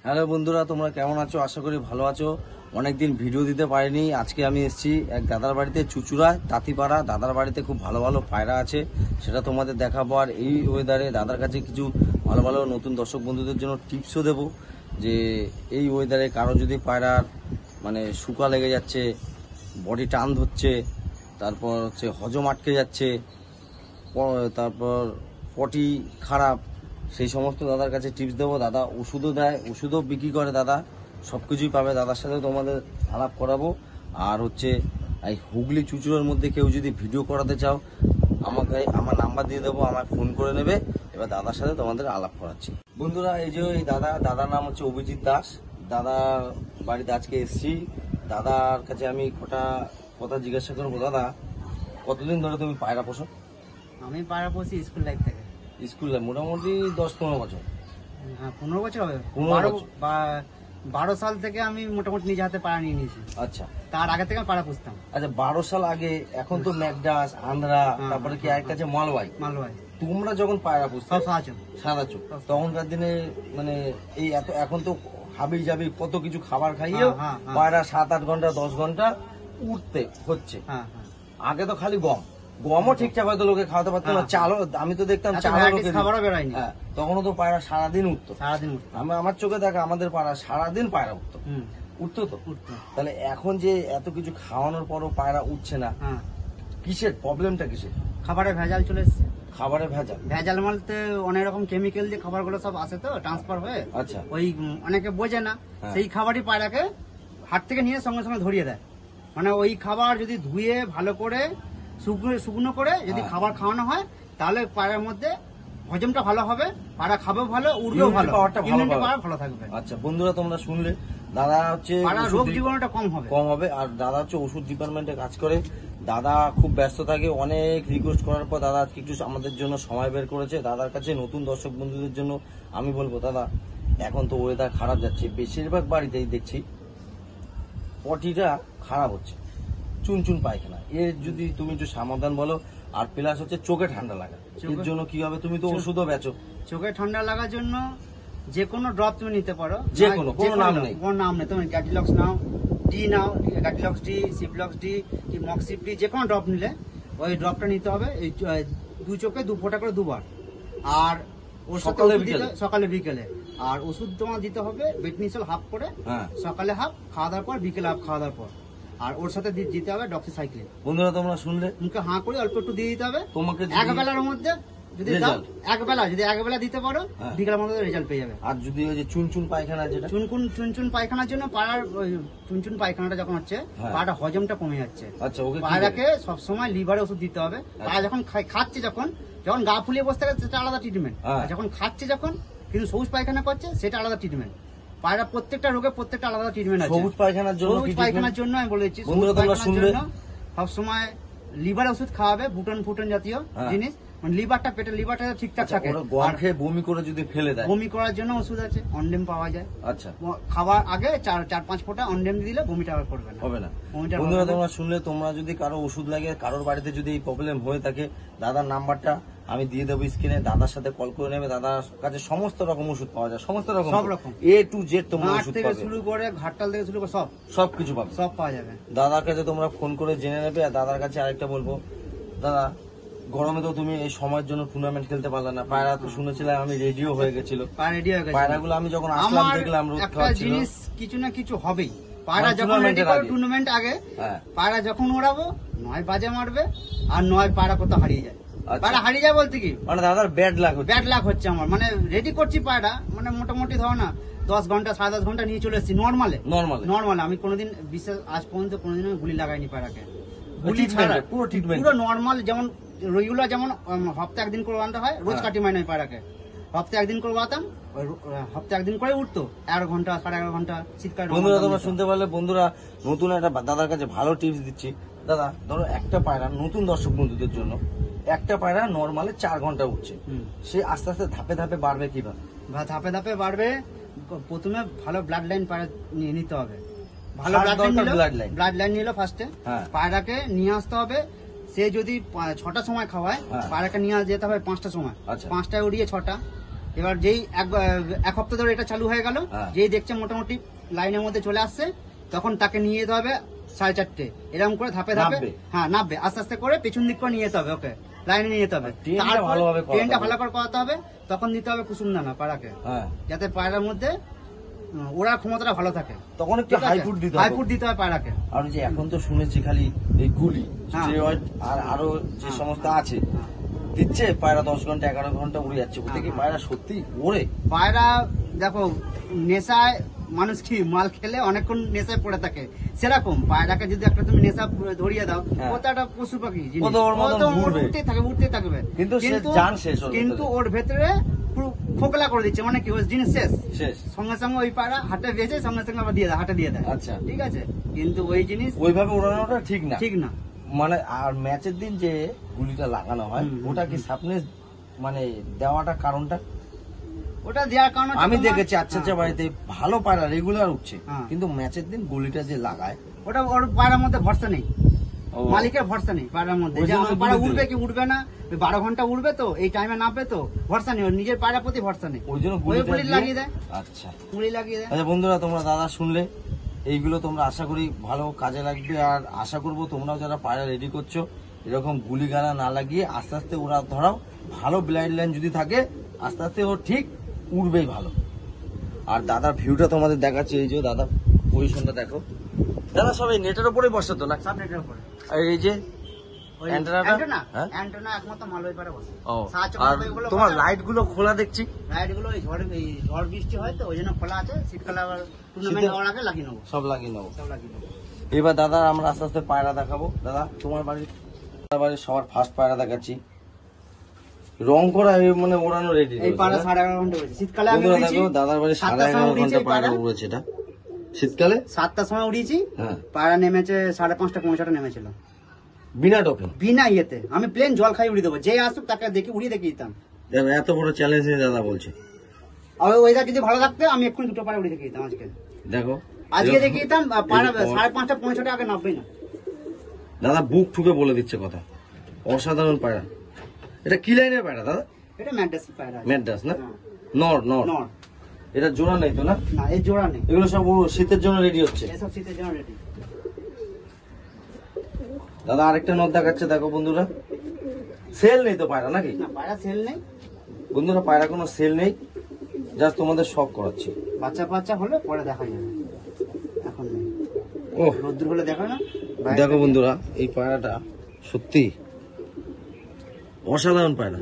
Hello বন্ধুরা, তোমরা কেমন আছো? আশা করি ভালো আছো। অনেকদিন ভিডিও দিতে পারিনি। আজকে আমি এসেছি এক দাদার বাড়িতে, চুচুড়ায়, তাঁতিপাড়া। দাদার বাড়িতে খুব ভালো ভালো পায়রা আছে, সেটা তোমাদের দেখাবো। আর এই ওয়েদারে দাদার কাছে কিছু ভালো ভালো নতুন দর্শক বন্ধুদের জন্য টিপসও দেবো, যে এই ওয়েদারে কারো যদি পায়রার মানে শুকা লেগে যাচ্ছে, বডি টান ধরছে, তারপর হচ্ছে হজম আটকে যাচ্ছে, তারপর পটি খারাপ, সেই সমস্ত দাদার কাছে টিপস দেবো। দাদা ওষুধও দেয়, ওষুধও বিক্রি করে দাদা, সব কিছুই পাবে দাদার সাথে তোমাদের আলাপ করাবো। আর হচ্ছে এই হুগলি চুচুড়ার মধ্যে কেউ যদি ভিডিও করাতে চাও, আমাকে আমার নাম্বার দিয়ে দেবো, আমায় ফোন করে নেবে। এবার দাদার সাথে তোমাদের আলাপ করাচ্ছি। বন্ধুরা, এই যে এই দাদার নাম হচ্ছে অভিজিৎ দাস। দাদার বাড়িতে আজকে এসেছি। দাদার কাছে আমি কথা জিজ্ঞাসা করবো। দাদা, কতদিন ধরে তুমি পায়রা পোষো? আমি পায়রা পুষি স্কুল লাইফ থেকে। স্কুলে মোটামুটি 10-15 বছর। হ্যাঁ, 15 বছর হবে। 15 বছর। 12 সাল থেকে আমি মোটামুটি নিজে হাতে পায়রা নিয়ে নিয়েছি। আচ্ছা, তার আগে থেকে আমি পায়রা পুষতাম। আচ্ছা, 12 সাল আগে। এখন তো ম্যাকডাস, আন্ধ্রা, তারপরে কি আরেকটা আছে মালওয়াই। তোমরা যখন পায়রা পুষতে সব সাদা চোখ, তখনকার দিনে মানে এই এখন তো হাবি জাবি কত কিছু খাবার খাইয়েও পায়রা 7-8 ঘন্টা 10 ঘন্টা উঠতে হচ্ছে। আগে তো খালি গমও ঠিকঠাক হয়তো লোকে খাওয়াতে পারতো না, চালও আমি তো দেখতাম চালও লোকে খাবারও বেরোয়নি। তখনও তো পায়রা সারাদিন উঠতো। আমার চোখে দেখা আমাদের পায়রা সারাদিন পায়রা উঠতো তো। তাহলে এখন যে এত কিছু খাওয়ানোর পরও পায়রা উঠছে না, কিসের প্রবলেমটা? কিসের? খাবারে ভেজাল চলে এসছে। খাবারে ভেজাল বলতে অনেক রকম কেমিক্যাল দিয়ে খাবারগুলো সব আসে তো ট্রান্সফার হয়ে। আচ্ছা, ওই অনেকে বোঝে না, সেই খাবারই পায়রাকে হাট থেকে নিয়ে সঙ্গে সঙ্গে ধরিয়ে দেয়। মানে ওই খাবার যদি ধুয়ে ভালো করে শুকনো করে যদি খাবার খাওয়ানো হয়, তাহলে পায়রার মধ্যে হজমটা ভালো হবে, পায়রা খাবেও ভালো, উড়বেও ভালো, ভালো থাকবে। আচ্ছা বন্ধুরা, তোমরা শুনলে, দাদা হচ্ছে রোগ জীবাণুটা কম হবে। আর দাদা হচ্ছে ওষুধ ডিপার্টমেন্টে কাজ করে। দাদা খুব ব্যস্ত থাকে। অনেক রিকোয়েস্ট করার পর দাদা আজকে একটু আমাদের জন্য সময় বের করেছে। দাদার কাছে নতুন দর্শক বন্ধুদের জন্য আমি বলবো, দাদা এখন তো ওয়েদার খারাপ যাচ্ছে, বেশিরভাগ বাড়িতেই দেখছি পটিটা খারাপ হচ্ছে, চুনচুন পায়খানা। এর যদি তুমি একটু সমাধান বলো। আর প্লাস হচ্ছে চোখে ঠান্ডা লাগা, এর জন্য কি হবে? তুমি তো ওষুধও বেচো। চোখে ঠান্ডা লাগার জন্য যে কোনো ড্রপ তুমি নিতে পারো, যে কোনো নাম নেই, তুমি গ্যাটিলক্স নাও, ডি নাও, গ্যাটিলক্স ডি, সিপ্লক্স ডি, কি মক্সিপ ডি, যে কোনো ড্রপ নিলে ওই ড্রপটা নিতে হবে। এই 2 চোখে 2 ফোঁটা করে 2 বার। আর ওর সাথে সকালে বিকেলে। আর ওষুধ তোমার দিতে হবে বেটনিসল হাফ করে, সকালে হাফ খাওয়া দাওয়ার পর, বিকেলে হাফ খাওয়া দাওয়ার পর। আর ওর সাথে দিতে হবে ডক্সিসাইক্লিন। বন্ধুরা, তোমরা শুনলে, মুখে হাঁ করে অল্প একটু দিয়ে দিতে হবে তোমাকে। এক বেলার মধ্যে যদি একবেলা দিতে পারো, বিকেলের মধ্যে রেজাল্ট পেয়ে যাবে। আর যদি ওই যে চুনচুন পায়খানা, যেটা চুনচুন পায়খানার জন্য পায়রার চুনচুন পায়খানাটা যখন হচ্ছে, পায়রাটা হজমটা কমে যাচ্ছে। আচ্ছা, পায়রাকে সবসময় লিভারে ওষুধ দিতে হবে। পায়রা যখন খাচ্ছে, যখন গা ফুলিয়ে বসে থাকে সেটা আলাদা ট্রিটমেন্ট, যখন খাচ্ছে যখন কিন্তু সবুজ পায়খানা করছে সেটা আলাদা ট্রিটমেন্ট। পায়রা প্রত্যেকটা রোগে প্রত্যেকটা আলাদা ট্রিটমেন্ট আছে। সবুজ পায়খানার জন্য আমি বলে দিচ্ছি, সবুজ পায়খানার জন্য সবসময় লিভার ওষুধ খাওয়াবে, ফুটন জাতীয় জিনিস। মানে পেটের লিভারটা ঠিকঠাক থাকে। বমি করে যদি ফেলে দেয়, বমি করার জন্য ওষুধ আছে, অনডেম পাওয়া যায়। আচ্ছা, খাওয়ার আগে 4-5 ফোঁটা অনডেম দিলে বমিটা আর করবে না, হবে না। বন্ধুরা, তোমরা শুনলে, তোমরা যদি কারো ওষুধ লাগে, কারোর বাড়িতে যদি এই প্রবলেম হয়ে থাকে, দাদার নাম্বারটা আমি দিয়ে দেবো স্ক্রিনে। দাদার সাথে কল করে নেবে। দাদার কাছে সমস্ত রকম ওষুধ পাওয়া যায়, সমস্ত রকম, সব রকম A to Z তোমরা ওষুধ পাবে, শুরু করে ঘাটতাল থেকে শুরু করে সবকিছু পাবে, সব পাওয়া যাবে। দাদার কাছে তোমরা ফোন করে জেনে নেবে। আর দাদার কাছে আরেকটা বলবো, দাদা গরমে তো তুমি এই সময়ের জন্য টুর্নামেন্ট খেলতে পারলে না। পায়রা তো শুনেছিলাম আমি রেডিও হয়ে গেছিল। পায়রাগুলো আমি যখন আসলাম দেখলাম রোদ খাচ্ছিল। কিছু না কিছু হবেই। পায়রা যখন টুর্নামেন্ট আগে পায়রা যখন ওড়াবো, নয় বাজে মারবে, আর নয় পায়রা কোথাও হারিয়ে যায়। পায়রা হারিয়ে যায় বলতে কি, মানে দাদার ব্যাড লাক হচ্ছে আমার। মানে রেডি করছি পায়রা, মানে মোটামুটি ধরো না 10 ঘন্টা 10.5 ঘন্টা নিয়ে চলে এসেছি নর্মালে। আমি কোনোদিন বিশেষ আজ পর্যন্ত কোনোদিন গুলি লাগাইনি পায়রাকে। গুলি ছাড়া পুরো নর্মাল, যেমন রেগুলার, যেমন হপ্তাহে 1 দিন করে আনতে হয়, রোজ কাটি মাই নয় পায়রাকে। হপ্তাহে 1 দিন করে বাতাম, হপ্তাহে 1 দিন করে উঠতো 11 ঘন্টা 11.5 ঘন্টা শীতকালে। বন্ধুরা, তোমরা শুনতে পারলে, বন্ধুরা নতুন একটা দাদার কাছে ভালো টিপস দিচ্ছি। দাদা ধরো একটা পায়রা, নতুন দর্শক বন্ধুদের জন্য, একটা পায়রা নর্মালে 4 ঘন্টা উঠছে, সে আস্তে আস্তে ধাপে ধাপে বাড়বে কিভাবে? ধাপে বাড়বে, প্রথমে ভালো ব্লাড লাইন পায়রা নিয়ে নিতে হবে। ভালো ব্লাড লাইন নিল ফার্স্টে। পায়রাকে নিয়ে আসতে হবে। সে যদি 6টার সময় খাওয়ায়, পায়রাকে নিয়ে যেতে হবে 5টার সময়। 5টায় উড়িয়ে 6টা, এবার যেই এক সপ্তাহ ধরে এটা চালু হয়ে গেল, যেই দেখছে মোটামুটি লাইনের মধ্যে চলে আসছে, তখন তাকে নিয়ে যেতে হবে 4:30 এরকম করে ধাপে ধাপে, হ্যাঁ নামবে, আস্তে আস্তে করে পেছন দিক করে নিয়ে যেতে হবে, ওকে লাইনে নিয়ে যেতে হবে, ট্রেনটা ভালো করে করাতে হবে, তখন দিতে হবে কুসুমদানা পায়রাকে, যাতে পায়রার মধ্যে ওরা ক্ষমতাটা ভালো থাকে, তখন একটু হাইফুড দিতে হবে পায়রাকে। আর যে এখন তো শুনেছি খালি এই গুলি আর আরো যে সমস্ত আছে দিচ্ছে, পায়রা 10 ঘন্টা 11 ঘন্টা উড়ে যাচ্ছে, ওতে কি পায়রা সত্যি ওড়ে? পায়রা দেখো নেশায় মানুষ কি মাল খেলে অনেকক্ষণ নেশায় পড়ে থাকে, সেরকম পায়রাকে যদি একটা তুমি নেশা ধরিয়ে দাও, ও তো একটা পশু পাখি, উঠতে থাকবে, কিন্তু ওর ভেতরে পুরো খোকলা করে দিচ্ছে, মানে কি ওই জিনিস শেষ, সঙ্গে সঙ্গে ওই পায়রা হাটে বেঁচে সঙ্গে সঙ্গে আবার দিয়ে দেয়, হাটে দিয়ে দেয়। আচ্ছা ঠিক আছে, কিন্তু ওই জিনিস ওইভাবে উড়ানোটা ঠিক না, ঠিক না। মানে আর ম্যাচের দিন যে গুলিটা লাগানো হয়, ওটা কি সামনে মানে দেওয়াটা কারণটা? ওটা দেওয়ার কারণ আমি দেখেছি আচ্ছা বাড়িতে ভালো পায়রা রেগুলার উঠছে, কিন্তু ম্যাচের দিন গুলিটা যে লাগায়, ওটা ওর পায়রার মধ্যে ভরসা নেই, মালিকের ভরসা নেই পায়রার মধ্যে, পায়রা উঠবে কি উঠবে না, 12 ঘন্টা উঠবে তো, এই টাইমে নামবে তো, ভরসা নেই, ওর নিজের পায়রার প্রতি ভরসা নেই, ওই জন্য গুলি লাগিয়ে দেয়। আচ্ছা গুলি লাগিয়ে দেয়। আচ্ছা বন্ধুরা, তোমরা দাদা শুনলে, এইগুলো তোমরা আশা করি ভালো কাজে লাগবে, আর আশা করবো তোমরাও যারা পায়রা রেডি করছো এরকম গুলি গালা না লাগিয়ে আস্তে আস্তে ওরা ধরাও, ভালো ব্লাইন্ড লাইন যদি থাকে আস্তে আস্তে ও ঠিক উড়বেই ভালো। আর দাদার ভিউটা তোমাদের দেখাচ্ছি, এই যে দাদা পজিশনটা দেখো, দাদা সবাই নেটের উপরে বসে তো না, সব নেটের উপরে, আর এই যে তোমার লাইট গুলো খোলা দেখছি, লাইট গুলো ঝড় বৃষ্টি হয় তো ওই জন্য খোলা আছে, শীতকালে আবার টুর্নামেন্ট হওয়ার আগে লাগিয়ে নেবো, সব লাগিয়ে নেবো। এবার দাদা আমরা আস্তে আস্তে পায়রা দেখাবো। দাদা তোমার বাড়ির সবার ফার্স্ট পায়রা দেখাচ্ছি, রং করা মানে ওড়ানো রেডি, এই পায়রা 11.5 ঘন্টা উড়েছে শীতকালে, আমি দেখো দাদার বাড়ি 11.5 ঘন্টা পায়রা উড়েছে, এটা শীতকালে 7টার সময় উড়িয়েছি, পায়রা নেমেছে 5:30 পৌঁছাটা নেমেছিল, বিনা টোপে বিনা ইয়েতে, আমি প্লেন জল খাই উড়িয়ে দেবো, যে আসুক তাকে দেখি উড়িয়ে দেখিয়ে দিতাম। এত বড় চ্যালেঞ্জ দাদা বলছে, আর ওয়েদার যদি ভালো থাকতো আমি এক্ষুনি 2টো পায়রা উড়িয়ে দেখিয়ে দিতাম, আজকে দেখো আজকে দেখিয়ে দিতাম, পায়রা 5:30 পৌঁছাটা আগে নামবেই না। দাদা বুক ঠুকে বলে দিচ্ছে কথা, অসাধারণ পায়রা। এটা কি লাইনের পায়রা দাদা? এটা ম্যাড্রাস পায়রা, ম্যাড্রাস না, নর নর, এটা জোড়া নেই তো না? না এর জোড়া নেই, এগুলো সব শীতের জন্য রেডি হচ্ছে, এসব শীতের জন্য রেডি। দাদা আরেকটা নদ দেখাচ্ছে, দেখো বন্ধুরা, সেল নেই তো পায়রা নাকি? না পায়রা সেল নেই বন্ধুরা, পায়রা কোনো সেল নেই, জাস্ট তোমাদের শখ করাচ্ছি, বাচ্চা হলে পরে দেখা যাবে, এখন নেই। ও রোদ্দুর হলে দেখো না। দেখো বন্ধুরা, এই পায়রাটা সত্যি অসাধারণ পায়রা।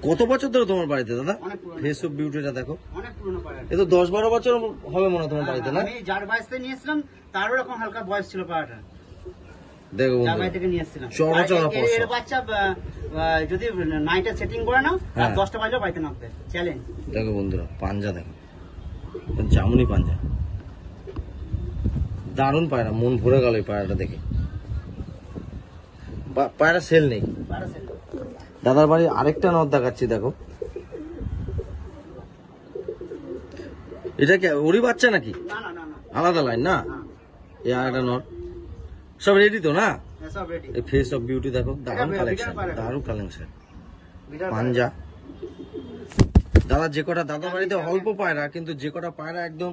কত বছর ধরে তোমার বাড়িতে দাদা? ফেস অফ বিউটিটা দেখো, অনেক পুরনো পায়রা, এ তো 10-12 বছর হবে মনে হয় তোমার বাড়িতে না? আমি যার বাড়িতে নিয়ে এসেছিলাম তারও এরকম হালকা বয়স ছিল পায়রাটা, দেখো যার বাড়ি থেকে নিয়ে এসেছিলাম। এর বাচ্চা যদি নাইটে সেটিং করে নাও, 10টা বাজে বাড়িতে নামবে, চ্যালেঞ্জ। দেখো বন্ধুরা, পাঞ্জা দেখো, জামুনি পাঞ্জা, দারুণ পায়রা, মন ভরে গেল এই পায়রাটা দেখে। পায়রা সেল নেই। দাদার বাড়ি আরেকটা নদ দেখাচ্ছি, দেখো এটা কি ওরই বাচ্চা নাকি? আলাদা লাইন না, এই আরেকটা নদ, সব রেডি তো না? ফেস অফ বিউটি দেখো, দারুণ কালেকশন, দারুণ কালেকশন, পাঞ্জা। দাদা যে কটা দাদার বাড়িতে অল্প পায়রা, কিন্তু যে কটা পায়রা একদম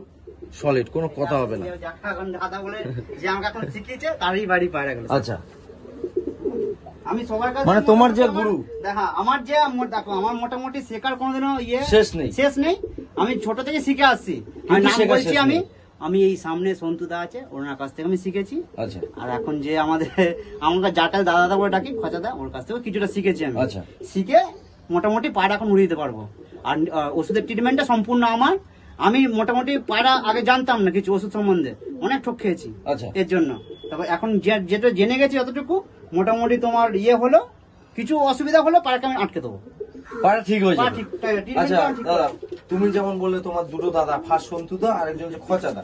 সলিড, কোনো কথা হবে না। আচ্ছা, আমি সবার কাছে মানে তোমার যে গুরু, দেখা আমার যে দেখো আমার মোটামুটি শেখার কোনোদিনও শেষ নেই। আমি ছোট থেকে শিখে আসছি, আমি নাম বলছি, আমি এই সামনে সন্তুদা আছে, ওনার কাছ থেকে আমি শিখেছি। আচ্ছা, আর এখন যে আমরা যাটা দাদা বলে ডাকি, খচাদা, ওর কাছ থেকে কিছুটা শিখেছি আমি। আচ্ছা, শিখে মোটামুটি পায়রা এখন উড়িয়ে দিতে পারবো। আর ওষুধের ট্রিটমেন্টটা সম্পূর্ণ আমার, আমি মোটামুটি পায়রা আগে জানতাম না কিছু ওষুধ সম্বন্ধে, অনেক ঠক খেয়েছি এর জন্য। তবে এখন যেটা জেনে গেছি অতটুকু, মোটামুটি তোমার হলো কিছু অসুবিধা হলো পায়রাকে আমি আটকে দেবো, পায়রা ঠিক হয়ে যাবে। আচ্ছা দাদা, তুমি যেমন বললে তোমার দুটো দাদা, ফার্স্ট সন্তুদা আর একজন যে খচাদা,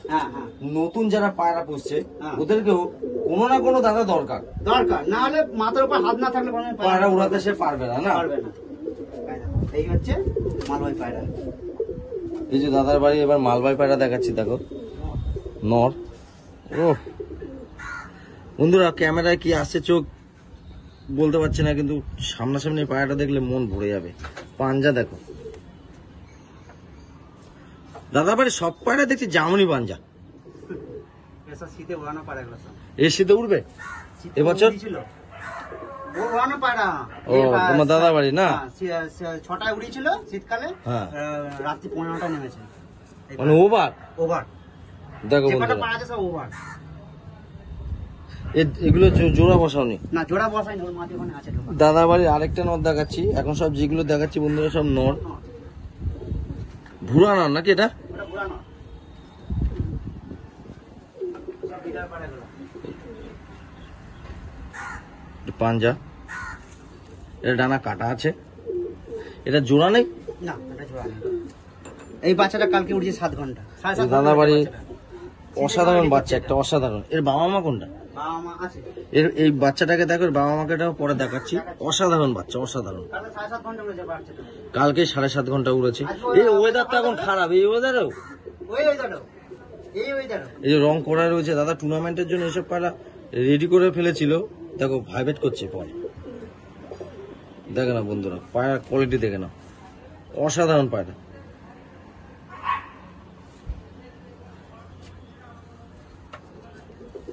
নতুন যারা পায়রা পুষছে ওদেরকেও কোনো না কোনো দাদা দরকার, না হলে মাথার উপর হাত না থাকলে পায়রা উড়াতে সে পারবে না। এই হচ্ছে মালবাই পায়রা। এই যে দাদার বাড়ি, এবার মালবাই পায়রা দেখাচ্ছি, দেখো নর। ও বন্ধুরা, ক্যামেরায় কি আসছে চোখ বলতে পারছি না, কিন্তু সামনাসামনি পায়রাটা দেখলে মন ভরে যাবে। পাঞ্জা দেখো দাদা বাড়ি সব পায়রা দেখছি জামনি পাঞ্জা। এসব শীতে উড়ানো পায়রা এগুলো সব। এর শীতে উঠবে এবছর? উড়ানো পায়রা। ও তোমার দাদা বাড়ি না? 6টায় উড়িয়েছিল শীতকালে, হ্যাঁ রাত্রি 15টায় নেমেছে। মানে ওভার ওভার দেখো যে কটা বন্ধুরা, পায়রা আছে সব ওভার। এগুলো জোড়া বসাওনি? না জোড়া বসাই না, ওর মাটি ওখানে আছে ঢোকা। দাদা বাড়ির আরেকটা নর দেখাচ্ছি। এখন সব যেগুলো দেখাচ্ছি বন্ধুরা সব নর, ভুরা নর নাকি এটা? ওটা উড়ানো সব বিদায় পায়রাগুলো। পাঞ্জা, এটা ডানা কাটা আছে, এটা জোড়া নেই? না এটা জোড়া নেই। এই বাচ্চাটা কালকে উঠেছে 7 ঘন্টা। দাদা বাড়ি অসাধারণ বাচ্চা, একটা অসাধারণ। এর বাবা মা কোনটা? বাবা মা আছে। এই বাচ্চাটাকে দেখো, এর বাবা মাকে পরে দেখাচ্ছি। অসাধারণ বাচ্চা, অসাধারণ। কালকে 7.5 ঘন্টা উড়েছে বাচ্চাটা। কালকে 7.5 ঘন্টা উড়েছে। এই ওয়েদারটা এখন খারাপ, এই ওয়েদারেও এই যে রং করা রয়েছে দাদা, টুর্নামেন্টের জন্য এসব পায়রা রেডি করে ফেলেছিল। দেখো ভাইব্রেট করছে পরে, দেখে না বন্ধুরা পায়রা কোয়ালিটি দেখে না, অসাধারণ পায়রা।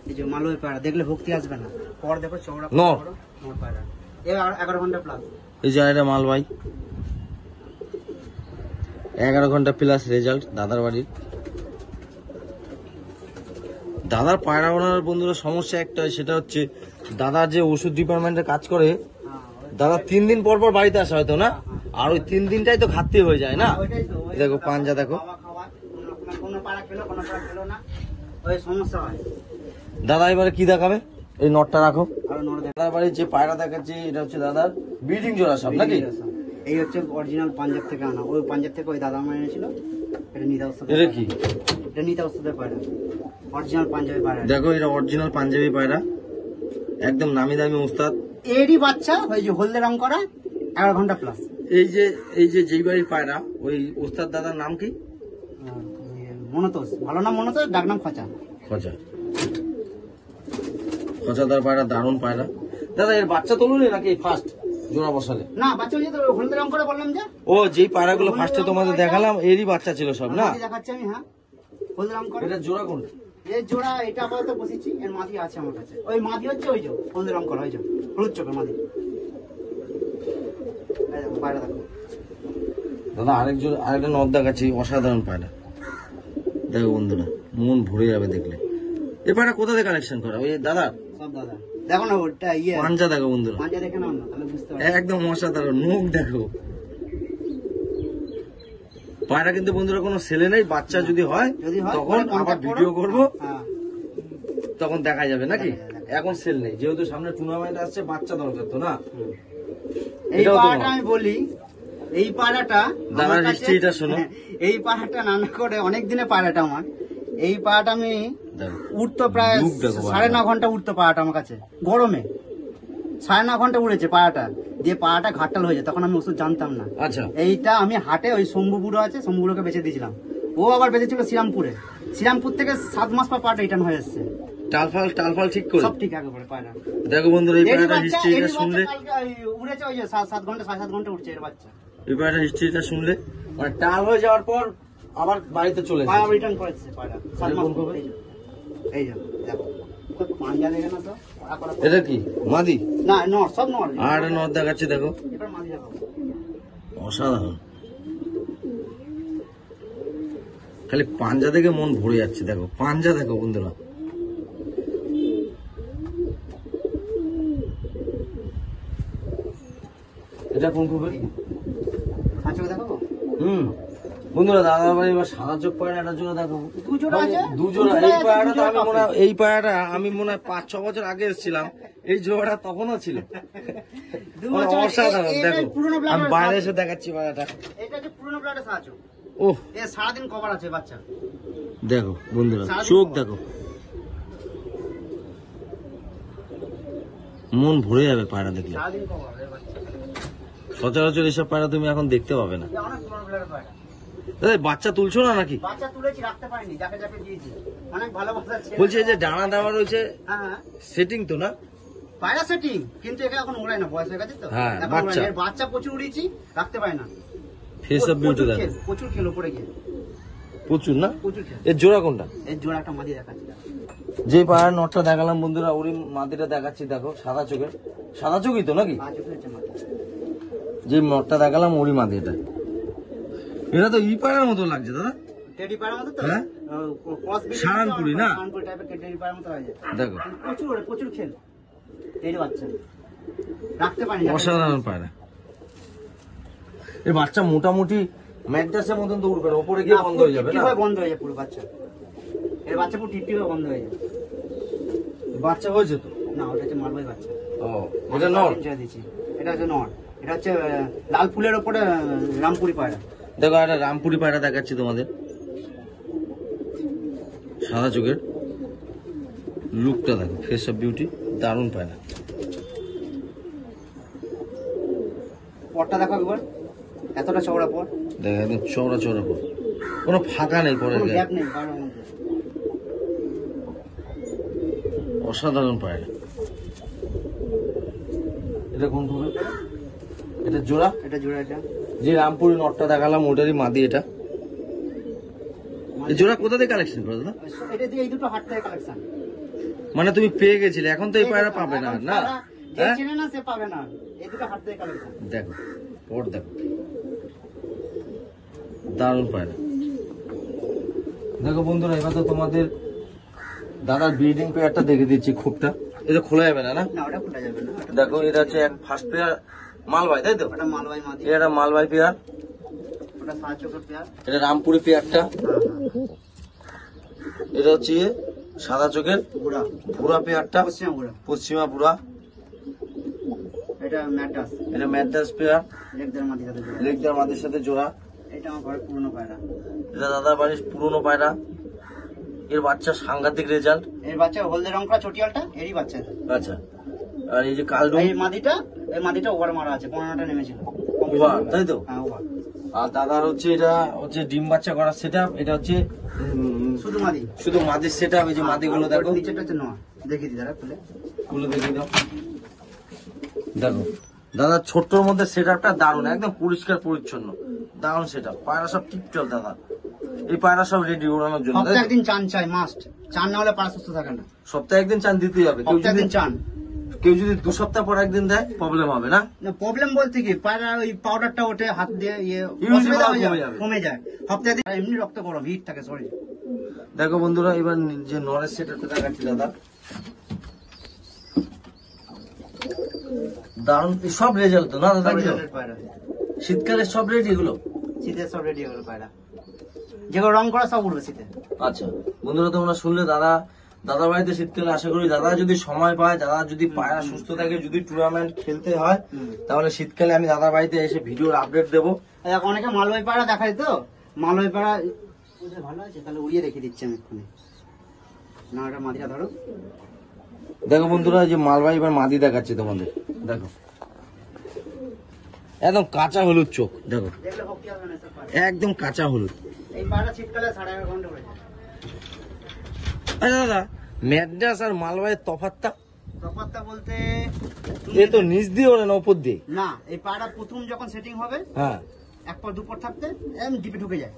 এই যে মালয় পায়রা দেখলে ভক্তি আসবে না। পর দেখো চওড়া নর। নর পায়রা। এই 11 ঘন্টা প্লাস। এই যে এটা মালবাই, 11 ঘন্টা প্লাস রেজাল্ট দাদার বাড়ির। দাদার পায়রা ওনার বন্ধুরা সমস্যা একটা, সেটা হচ্ছে দাদার যে ওষুধ ডিপার্টমেন্টে কাজ করে, দাদা 3 দিন পর পর বাড়িতে আসা হয়তো না, আর ওই 3 দিনটাই তো ঘাটতি হয়ে যায় না। ওইটাই তো, দেখো পাঞ্জা দেখো কোনো পায়রা খেলো, কোনো পায়রা খেলো না, ওই সমস্যা হয়। দাদা। এবারে কি দেখাবে? এই নটটা রাখো। আর নর দাদার বাড়ির যে পায়রা দেখাচ্ছি এটা হচ্ছে দাদার ব্রিডিং জোড়া সব নাকি? এই হচ্ছে অরিজিনাল পাঞ্জাব থেকে আনা। ওই পাঞ্জাব থেকে ওই দাদা আমার এনেছিল। এটা নিতা ওস্তাদ। এটা কি? এটা নিতা ওস্তাদের পায়রা, অরিজিনাল পাঞ্জাবি পায়রা। দেখো এটা অরিজিনাল পাঞ্জাবি পায়রা, একদম নামি দামি উস্তাদ। এরই বাচ্চা ওই যে হলদে রং করা, 11 ঘন্টা প্লাস। যেই বাড়ির পায়রা, ওই উস্তাদ দাদার নাম কি? মনতোষ, ভালো নাম মনতোষ, ডাক নাম খচা। খচা। খচাদার পায়রা দারুণ পায়রা। দাদা এর বাচ্চা তোলুনি নাকি ফার্স্ট জোড়া বসালে? না বাচ্চা ওই যে হলদে রং করে বললাম যে, ও যেই পায়রাগুলো ফার্স্টে তোমাদের দেখালাম এরই বাচ্চা ছিল সব না? দেখাচ্ছি আমি। হ্যাঁ হলদে রং করে। এটা জোড়া কোনটা? এই জোড়া এটা আপাতত বসেছি, এর মাদি আছে আমার কাছে। ওই মাদি হচ্ছে ওই যে হলদে রং করা, ওই যে হলুদ চোখের মাদি। এই দেখো পায়রা দেখো দাদা আরেকটা নদ দেখাচ্ছি, অসাধারণ পায়রা। দেখো বন্ধুরা মন ভরে যাবে দেখলে। এই পায়রা কোথা থেকে কালেকশন করা? ওই দাদা সব দাদা। দেখো না ওটা পাঞ্জা দেখো বন্ধুরা, পাঞ্জা দেখে নাও না, তাহলে বুঝতে পারবে। একদম অসাধারণ। মুখ দেখো পায়রা, কিন্তু বন্ধুরা কোনো ছেলে নেই। বাচ্চা যদি হয় তখন আবার ভিডিও করব, তখন দেখা যাবে নাকি? এখন সেল নেই, যেহেতু সামনে টুর্নামেন্ট আসছে, বাচ্চা দরকার তো না। এই পায়রাটা আমি বলি, এই পায়রাটা দাদার হিস্ট্রিটা শোনো। এই পায়রাটা নানা করে অনেক দিনে পায়রাটা আমার। এই পায়রাটা আমি উঠতো প্রায় 9.5 ঘন্টা উঠতো পায়রাটা আমার কাছে গরমে। 9.5 ঘন্টা উড়েছে পায়রাটা, দিয়ে পায়রাটা ঘাটাল হয়েছে। তখন আমি ওষুধ জানতাম না। আচ্ছা এইটা আমি হাটে ওই শম্ভুপুরো আছে, শম্ভুপুরোকে বেঁচে দিয়েছিলাম। ও আবার বেঁচেছিল শ্রীরামপুরে। শ্রীরামপুর থেকে 7 মাস পর পায়রাটা রিটার্ন হয়ে এসছে। টালফাল ঠিক করে সব ঠিক একেবারে পায়রা। দেখো বন্ধুরা এই পায়রাটার হিস্ট্রিটা শুনলে, উড়েছে ওই যে 7 ঘন্টা 7.5 ঘন্টা উঠছে এর বাচ্চা। এই পায়রাটার হিস্ট্রিটা শুনলে মানে টাল হয়ে যাওয়ার পর আবার বাড়িতে চলে পায়রা যায়। রিটার্ন করেছে পায়রা 7 মাস পর। এই যে দেখো পাঞ্জা দেখে না তো। এটা কি মাদি? না নর, সব নর। আর নদ দেখাচ্ছি দেখো, এবার মাদি দেখো। অসাধারণ। খালি পাঞ্জা দেখে মন ভরে যাচ্ছে। দেখো পাঞ্জা দেখো বন্ধুরা, এটা কোন খুবই আচ্ছা দেখো। বন্ধুরা দাদার বাড়ি এবার সাদা চোখ পায়রাটার জন্য দেখো দুজোড়া আছে, দুজোড়া। আমি মনে হয় 5-6 বছর আগে এসেছিলাম, এই জোড়াটা তখনও ছিল। অসাধারণ। দেখো আমি বাইরে এসে দেখাচ্ছি পায়রাটা। এটা যে পুরনো ব্লাডে সাহায্য। ওহ এ সারাদিন কভার আছে বাচ্চা। দেখো বন্ধুরা চোখ দেখো, মন ভরে যাবে পায়রা দেখলে। সারাদিন কভার এর বাচ্চা। সচরাচর এসব পায়রা তুমি এখন দেখতে পাবে না। অনেক পুরনো ব্লাডের পায়রা। বাচ্চা তুলছো না নাকি? বাচ্চা তুলেছি, রাখতে পারিনি, যাকে যাকে দিয়েছি। অনেক ভালো বাচ্চা ছিল। বলছি এই যে ডানা দেওয়া রয়েছে, হ্যাঁ সেটিং তো না? পায়রা সেটিং, কিন্তু একে এখন ওড়ায় না, বয়স হয়ে গেছে তো। হ্যাঁ, এখন বাচ্চা। ওড়ায় না। এর বাচ্চা প্রচুর উড়িয়েছি, রাখতে পারে না। ফেস অফ বিউটি দেখো, প্রচুর খেল উপরে গিয়ে, প্রচুর না। প্রচুর খেল। এর জোড়া কোনটা? এর জোড়া একটা মাদি দেখাচ্ছি। যে পায়রার নটটা দেখালাম বন্ধুরা, ওরই মাদিটা দেখাচ্ছি। দেখো সাদা চোখের, সাদা চোখই তো নাকি? পাঁচ হচ্ছে মাদি। যে নটটা দেখালাম ওরই মাদি এটা। এটা তো ই পায়রার মতো লাগছে দাদা। টেডি পায়রার মতো তো। হ্যাঁ? ক্রস বিট শাহানপুরি না? শাহানপুরি টাইপের টেডি পায়রার মতো হয়ে যায়। দেখো প্রচুর ওড়ে, প্রচুর খেল। টেডি বাচ্চা রাখতে পারি না। অসাধারণ পায়রা। এই বাচ্চা মোটামুটি ম্যাকডাসের মতন তো উঠবে না, ওপরে গিয়ে বন্ধ হয়ে যাবে না? বন্ধ হয়ে যায় পুরো বাচ্চা। এর বাচ্চা পুরো টিপটি হয়ে বন্ধ হয়ে যায়। বাচ্চা হয়েছে তো? না, ওটা হচ্ছে মালবাই বাচ্চা। ও, এটা নর। দিচ্ছি, এটা হচ্ছে নর। এটা হচ্ছে লাল ফুলের ওপরে রামপুরি পায়রা। দেখো একটা রামপুরি পায়রা দেখাচ্ছি তোমাদের, সাদা চোখের, লুকটা দেখো, ফেস অফ বিউটি, দারুণ পায়রা। পরটা দেখো একবার, এতটা চওড়া পর, দেখো একদম চওড়া চওড়া পর, কোনো ফাঁকা নেই পরের কোনো গায়ে। গ্যাপ নেই পায়রার মধ্যে। অসাধারণ পায়রা। এটা কোন হবে? এটা জোড়া। এটা জোড়া। এটা যে রামপুরি নটটা দেখালাম ওটারই মাদি এটা। এই জোড়া কোথা থেকে কালেকশন করো দাদা? এটা দিয়ে এই দুটো হাট থেকে কালেকশন। মানে তুমি পেয়ে গেছিলে, এখন তো এই পায়রা পাবে না, না? যে হ্যাঁ? চেনে না সে পাবে না, এই দুটো হাট থেকে কালেকশন। দেখো পর দেখো, দারুণ পায়রা। দেখো বন্ধুরা, এবার তো তোমাদের দাদার ব্রিডিং পেয়ারটা দেখে দিচ্ছি। খুবটা এটা খোলা যাবে না, না? না, ওটা খোলা যাবে না। দেখো এটা হচ্ছে এক ফার্স্ট পেয়ার মালবাই, তাই তো? ওটা মালবাই মাদি, এটা মালবাই পেয়ার, ওটা সাদা চোখের পেয়ার। এটা রামপুরি পেয়ারটা, এটা হচ্ছে সাদা চোখের বুড়া বুড়া পেয়ারটা, পশ্চিমা বুড়া। পশ্চিমা বুড়া। এটা ম্যাড্রাস, এটা ম্যাড্রাস পেয়ার, লেগদের মাদি সাথে জোড়া। লেগদার মাদের সাথে জোড়া। এটা আমার ঘরের পুরনো পায়রা। এটা দাদার বাড়ির পুরনো পায়রা। এর বাচ্চা সাংঘাতিক রেজাল্ট। এর বাচ্চা হলদে রং করা চটিয়ালটা, এরই বাচ্চা এটা। আচ্ছা, আর এই যে কালডু, এই মাদিটা ওভার মারা আছে, 15টা নেমেছিল। ওভার, তাই তো? হ্যাঁ, ওভার। আর দাদার হচ্ছে এটা হচ্ছে ডিম বাচ্চা করার সেটআপ। এটা হচ্ছে শুধু মাদি, শুধু মাদির সেটআপ। এই যে মাদিগুলো দেখো, নিচেটা হচ্ছে নোয়া। দেখি দি দাঁড়া খুলে। গুলো দেখিয়ে দাও। দেখো দাদার ছোট্টর মধ্যে সেটআপটা দারুণ, একদম পরিষ্কার পরিচ্ছন্ন, দারুণ সেটআপ। পায়রা সব টিপটপ দাদা। এই পায়রা সব রেডি ওড়ানোর জন্য। সপ্তাহে একদিন চান চাই, মাস্ট। চান না হলে পায়রা সুস্থ থাকে না। সপ্তাহে একদিন চান দিতেই হবে। সপ্তাহে একদিন চান। কেউ যদি 2 সপ্তাহ পর একদিন দেয় প্রবলেম হবে না? প্রবলেম বলতে কি, পায়রা ওই পাউডারটা ওঠে হাত দিয়ে, Use অসুবিধা করা হয়ে কমে যায়, যাবে। কমে যায়। সপ্তাহে দিন এমনি রক্ত গরম, হিট থাকে শরীর। দেখো বন্ধুরা, এবার যে নরের সেটআপটা দেখাচ্ছি দাদা, দারুণ। সব রেজাল্ট তো না দাদা? পায়রা শীতকালে সব রেডি এগুলো? শীতে সব রেডি হলো পায়রা, যেগুলো রং করা সব উঠবে শীতে। আচ্ছা বন্ধুরা, তোমরা শুনলে দাদার বাড়িতে শীতকালে আশা করি দাদা যদি সময় পায়, দাদা যদি পায়রা সুস্থ থাকে, যদি টুর্নামেন্ট খেলতে হয়, তাহলে শীতকালে আমি দাদার বাড়িতে এসে ভিডিওর আপডেট দেবো। দেখো অনেকে মালবাই পায়রা দেখায় তো, মালবাই পায়রা ভালো আছে, তাহলে উড়িয়ে রেখে দিচ্ছি আমি এক্ষুনি। না, ওটা মাদিটা ধরো। দেখো বন্ধুরা, যে মালবাই এবার মাদি দেখাচ্ছি তোমাদের। দেখো একদম কাঁচা হলুদ চোখ, দেখো দেখলে ভক্তি হবে না সব পায়রা। একদম কাঁচা হলুদ। এই পায়রা শীতকালে 11.5 ঘন্টা উড়ে যায়। আচ্ছা দাদা, ম্যাড্রাস আর মালবাইয়ের তফাৎটা? তফাৎটা বলতে এ তো নিচ দিয়ে ওরে না উপর দিয়ে? না, এই পায়রা প্রথম যখন সেটিং হবে, হ্যাঁ, এক পর দুপর থাকতে এম ডিপে ঢুকে যায়।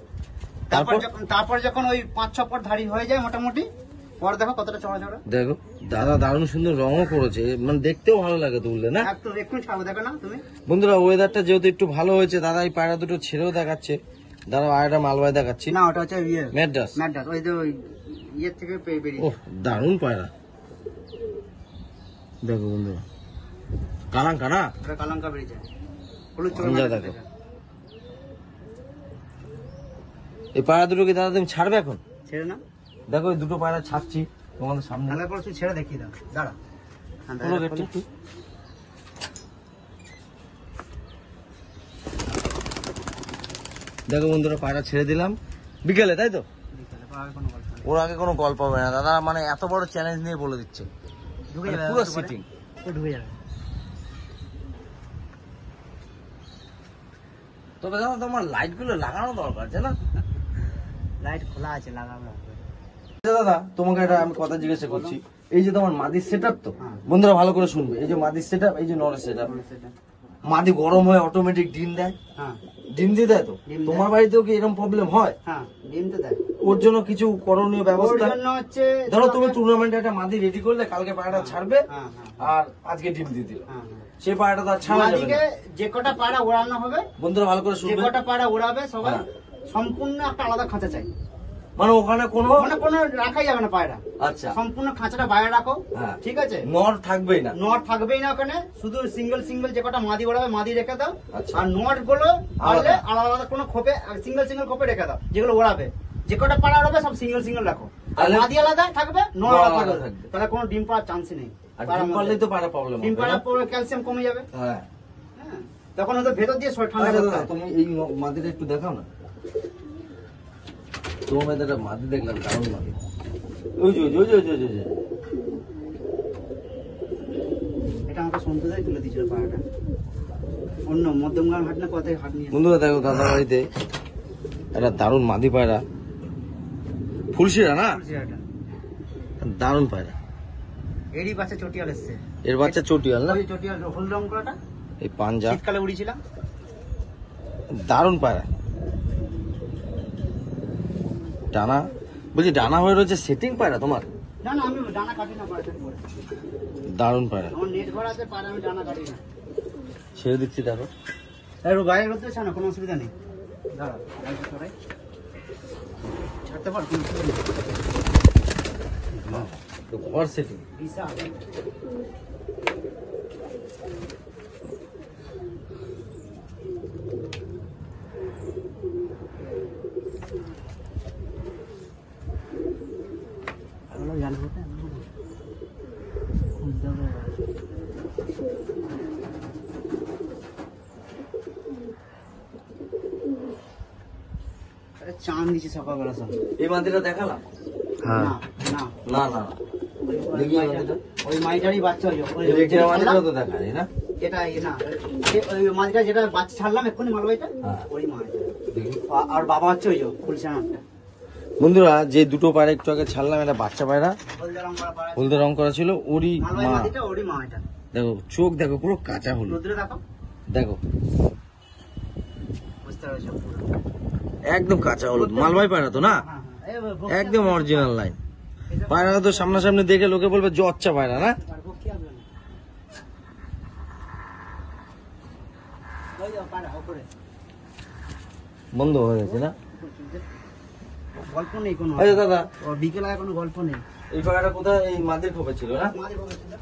তারপর? তারপর যখন ওই 5-6 পর ধারি হয়ে যায় মোটামুটি, পর দেখো কতটা চড়া চড়া। দেখো দাদা দারুণ সুন্দর রঙও করেছে, মানে দেখতেও ভালো লাগে তুললে না? একটু ছাড়ো, দেখো না তুমি। বন্ধুরা, ওয়েদারটা যেহেতু একটু ভালো হয়েছে, দাদা এই পায়রা দুটো ছেড়েও দেখাচ্ছে। দাদা আরেকটা মালবাই দেখাচ্ছি, না, ওটা হচ্ছে ম্যাড্রাস। ম্যাড্রাস, ওই যে ওই ইয়ের থেকে বেরিয়ে। ওহ, দারুণ পায়রা। দেখো বন্ধুরা, কালাঙ্কা না? ওটা কালাঙ্কা বেরিয়ে যায়, হলুদ চোখের আঞ্জা মাথা দেখো। থেকে। এই পায়রা দুটোকে দাদা তুমি ছাড়বে এখন? ছেড়ে না, দেখো এই দুটো পায়রা ছাড়ছি তোমাদের সামনে। তাহলে পর তুই ছেড়ে দেখিয়ে দাও, দাঁড়া। হ্যাঁ, খোলো দাঁড়া, গেটটা খোলো। একটু। দেখো বন্ধুরা, পায়রা ছেড়ে দিলাম বিকেলে, তাই তো? বিকেলে, পর আর কোনো গল্প নেই। ওর আগে কোনো গল্প হবে না দাদা, মানে এত বড় চ্যালেঞ্জ নিয়ে বলে দিচ্ছে, ঢুকে মানে যাবে, পুরো একটু পরে। সিটিং। ও ঢুকে যাবে। তবে দাদা তোমার লাইট গুলো লাগানো দরকার, জানো? লাইট খোলা আছে, লাগাবো। দাদা তোমাকে একটা আমি কথা জিজ্ঞাসা করছি, এই যে তোমার মাদির সেটআপ তো হ্যাঁ। বন্ধুরা ভালো করে শুনবে, এই যে মাদির সেটআপ, এই যে নরের সেটআপ। মাদি গরম হয়ে অটোমেটিক ডিম দেয়, হ্যাঁ ডিম দিয়ে দেয় তো। ডিম দেয়। তোমার বাড়িতেও কি এরকম প্রবলেম হয়? হ্যাঁ ডিম তো দেয়। ওর জন্য কিছু করণীয় ওর ব্যবস্থা? জন্য হচ্ছে ধরো তুমি টুর্নামেন্টে একটা মাদি রেডি করলে, কালকে পায়রাটা ছাড়বে হ্যাঁ আর আজকে ডিম দিয়ে দিল, হ্যাঁ সেই পায়রাটা তো আর ছাড়া যাবে মাদিকে না। যে কটা পায়রা ওড়ানো হবে, বন্ধুরা ভালো করে যে শুনবে, কটা পায়রা ওড়াবে সবাই হ্যাঁ। সম্পূর্ণ একটা আলাদা খাঁচা চাই, মানে ওখানে কোনো মানে কোনো রাখাই যাবে না পায়রা, আচ্ছা সম্পূর্ণ খাঁচাটা বাইরে রাখো, হ্যাঁ। ঠিক আছে? নর থাকবেই না, নট থাকবেই না ওখানে, শুধু সিঙ্গেল সিঙ্গেল যে কটা মাদি ওড়াবে মাদি রেখে দাও, আচ্ছা। আর নট গুলো পারলে আলাদা। আলাদা আলাদা কোনো খোপে সিঙ্গেল সিঙ্গেল খোপে রেখে দাও, যেগুলো ওড়াবে যে কটা পাড়া ওড়াবে সব সিঙ্গেল সিঙ্গেল রাখো, আর তাহলে- মাদি আলাদা থাকবে নট নর আলাদা আলাদা থাকবে, থাকবে। তাহলে কোনো ডিম পাড়ার চান্সই নেই, আর পাড়ার ডিম মধ্যে। পারলেই তো পায়রা প্রবলেম ডিম হবে পাড়ার না? পরে ক্যালসিয়াম কমে যাবে, হ্যাঁ। হ্যাঁ। তখন ওদের ভেতর দিয়ে ঠান্ডা আচ্ছা করতে দাদা, হয়। তুমি এই মাদিটা একটু দেখাও না। তোমার মধ্যে একটা মাদি দেখলাম, দারুণ মাদি। ওই যে, ওই যে, ওই যে, ওই যে, ওই যে। এটা আমাকে শুনতে দেয় তুলে দিয়েছিল পাড়াটা, অন্য মধ্যমগ্রাম হাট না কোথায় হাট নিয়ে বন্ধুরা দেখো, দাদার বাড়িতে একটা দারুণ মাদি পায়রা, ফুলশিরা না, এটা। দারুণ পায়রা। এরই বাচ্চা চটিয়াল এসছে, এর বাচ্চা চটিয়াল না, ওই চটিয়াল হলুদ রং করাটা এই পাঞ্জা, শীতকালে উড়িয়েছিলাম। দারুণ পায়রা। ডানা, বলছি ডানা হয়ে রয়েছে, সেটিং পায়রা তোমার, না না আমি ডানা কাটি না পাড়া করে, দারুণ পায়রা। আমার নেট ঘর আছে পাড়া, আমি ডানা কাটি না। ছেড়ে দিচ্ছি দেখো, আর বাইরে করতে চাও না, কোনো অসুবিধা নেই, দাঁড়া লাইটটা সরাই, ছাড়তে পার কোনো অসুবিধা নেই। ঘর সেটিং। বিশাল এগুলো জাল হতে খুঁজতে হবে। আরে চান দিছি সকালবেলা সব। এই মাদিটা দেখালাম? না না না না না, ওই দেখি মাইটা- মাদিটা। ওই মাইটারই বাচ্চা হইলো। ওই এই রেখে মাদিটাও তো দেখা যায় না? এটা এই না ওই মাছটা যেটা বাচ্চা ছাড়লাম এক্ষুনি মালবাইটা, হ্যাঁ। ওই মাছ। দেখি। আর বাবা হচ্ছে ওই ফুলসানাটা বন্ধুরা, যে দুটো পায়রা একটু আগে ছাড়লাম, একটা বাচ্চা পায়রা, হলদে রং করা পাড়া হলদে রং করা ছিল, ওরই মালবাই মা। মাটিটা ওরই মা এটা। দেখো চোখ দেখো, পুরো কাঁচা হলুদ, রোদ্রে দেখো, দেখো বুঝতে পারছো পুরো। একদম কাঁচা হলুদ। মালবাই পায়রা তো না, হ্যাঁ, হ্যাঁ। এই ভক্তি একদম আসবে না। অরিজিনাল লাইন এটা- পায়রা। তো সামনাসামনি দেখে লোকে বলবে জচ্চা পায়রা না। আর ভক্তি আসবে না। ওই যাও, পাড়া, ওপরে। বন্ধ হয়ে গেছে না? গল্প নেই কোনো, আচ্ছা দাদা, ও বিকেলে কোনো গল্প নেই। এই পায়রাটা কোথায়? এই মাদের খোপে ছিল না? মাঝে বলে ছিল।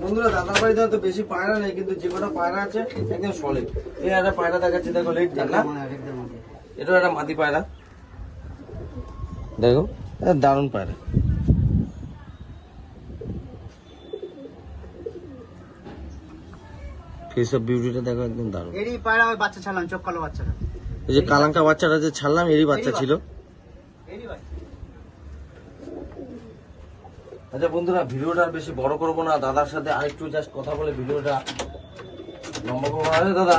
বন্ধুরা, দাদার বাড়িতে হয়তো বেশি পায়রা নেই, কিন্তু যে কটা পায়রা আছে একদম সলিড। এই একটা পায়রা দেখাচ্ছে, দেখো লেগ না, একদম মাঝে। এটা একটা মাদি পায়রা, দেখো এটা দারুণ পায়রা। ফেস অফ বিউটিটা দেখো, একদম দারুণ। এরই পায়রা ওই বাচ্চা ছাড়লাম, চোখ কালো বাচ্চাটা। এই যে কালাঙ্কা বাচ্চাটা যে ছাড়লাম, এরই বাচ্চা ছিল। এরই বাচ্চা। আচ্ছা বন্ধুরা, ভিডিওটা আর বেশি বড় করবো না, দাদার সাথে আরেকটু জাস্ট কথা বলে ভিডিওটা লম্বা করবো না। দাদা,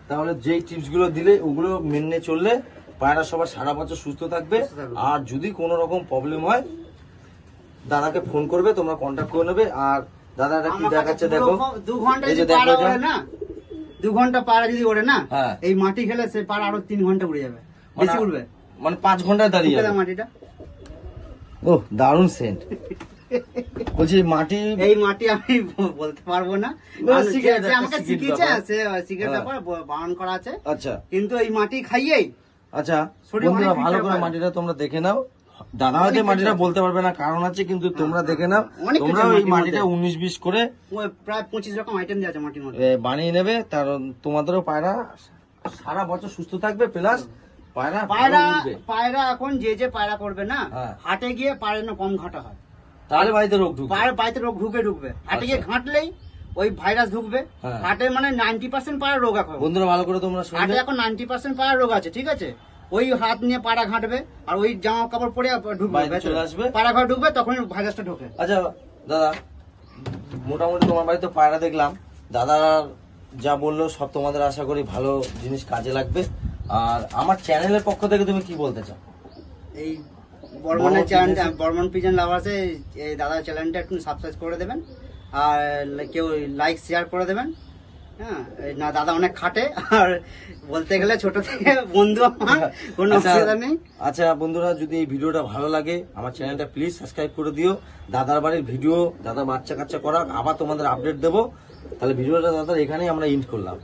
তাহলে যেই টিপস গুলো দিলে ওগুলো মেনে চললে পায়রা সবার সারা বছর সুস্থ থাকবে। সুস্থ থাকবে। আর যদি কোনো রকম প্রবলেম হয়, দাদাকে ফোন করবে, তোমরা কন্ট্যাক্ট করে নেবে। আর দাদা এটা কি আমার কাছে দেখাচ্ছে পুরো দেখো, 2 ঘন্টা এই যে যদি দেখো পাড়া এটা। ওড়ে না, 2 ঘন্টা পাড়া যদি ওড়ে না, হ্যাঁ। এই মাটি খেলে সে পাড়া আরো 3 ঘন্টা উড়ে যাবে, বেশি উড়বে। মানে 5 ঘন্টায় দাঁড়িয়ে ঢুকে যাবে। দাও মাটিটা। ওহ, দারুণ সেন্ট। বলছি মাটি, এই মাটি আমি বলতে পারবো না, না, আর শিখে যে একটা আমাকে শিখিয়ে শিখিয়েছে ব্যাপার। সে শিখে হ্যাঁ। ব্যাপার বারণ করা আছে, আচ্ছা কিন্তু এই মাটি খাইয়েই আচ্ছা শরীর বন্ধুরা, অনেক ভালো fit করে হয়। মাটিটা তোমরা দেখে নাও। দাদা হয়তো অনেক মাটিটা কিছু বলতে পারবে না, কারণ আছে, কিন্তু তোমরা দেখে নাও। অনেক কিছু তোমরা ওই মাটির মাটিটা মধ্যে। 19-20 করে ওই প্রায় 25 রকম আইটেম দেওয়া আছে মাটির মধ্যে। বানিয়ে নেবে, কারণ তোমাদেরও পায়রা সারা বছর সুস্থ থাকবে, প্লাস পায়রা পায়রা ভালো উঠবে। পায়রা এখন যে পায়রা করবে না, হ্যাঁ। হাটে গিয়ে পায়রা না কম ঘাটা হয়, তাহলে বাড়িতে রোগ ঢুকবে। পায়ের বাড়িতে রোগ ঢুকবে, হাটে গিয়ে আচ্ছা। ঘাঁটলেই ওই ভাইরাস ঢুকবে। হ্যাঁ। হাটে মানে 90% পায়ের রোগ এখন, বন্ধুরা ভালো করে তোমরা হাটে শুনবে। এখন 90% পায়ের রোগ আছে, ঠিক আছে? ওই হাত নিয়ে পাড়া ঘাঁটবে, আর ওই জামা কাপড় পরে ঢুকবে, বাইরে চলে আসবে। পাড়া ঘর ঢুকবে, তখন ভাইরাসটা ঢোকে। আচ্ছা দাদা, মোটামুটি তোমার বাড়িতে পায়রা দেখলাম, দাদা যা বললো সব তোমাদের আশা করি ভালো জিনিস কাজে লাগবে। আর আমার চ্যানেলের পক্ষ থেকে তুমি কি বলতে চাও? এই বর্মনের চ্যানেলটা, বর্মন পিজন লাভার্সে এই দাদার চ্যানেলটা একটু সাবস্ক্রাইব করে দেবেন, আর কেউ লাইক শেয়ার করে দেবেন। হ্যাঁ, না দাদা অনেক খাটে, আর বলতে গেলে ছোট থেকে বন্ধু আমার, কোনো অসুবিধা নেই। আচ্ছা বন্ধুরা, যদি এই ভিডিওটা ভালো লাগে আমার চ্যানেলটা প্লিজ সাবস্ক্রাইব করে দিও। দাদার বাড়ির ভিডিও, দাদা বাচ্চা কাচ্চা করা, আবার তোমাদের আপডেট দেবো। তাহলে ভিডিওটা দাদা এখানেই আমরা এন্ড করলাম।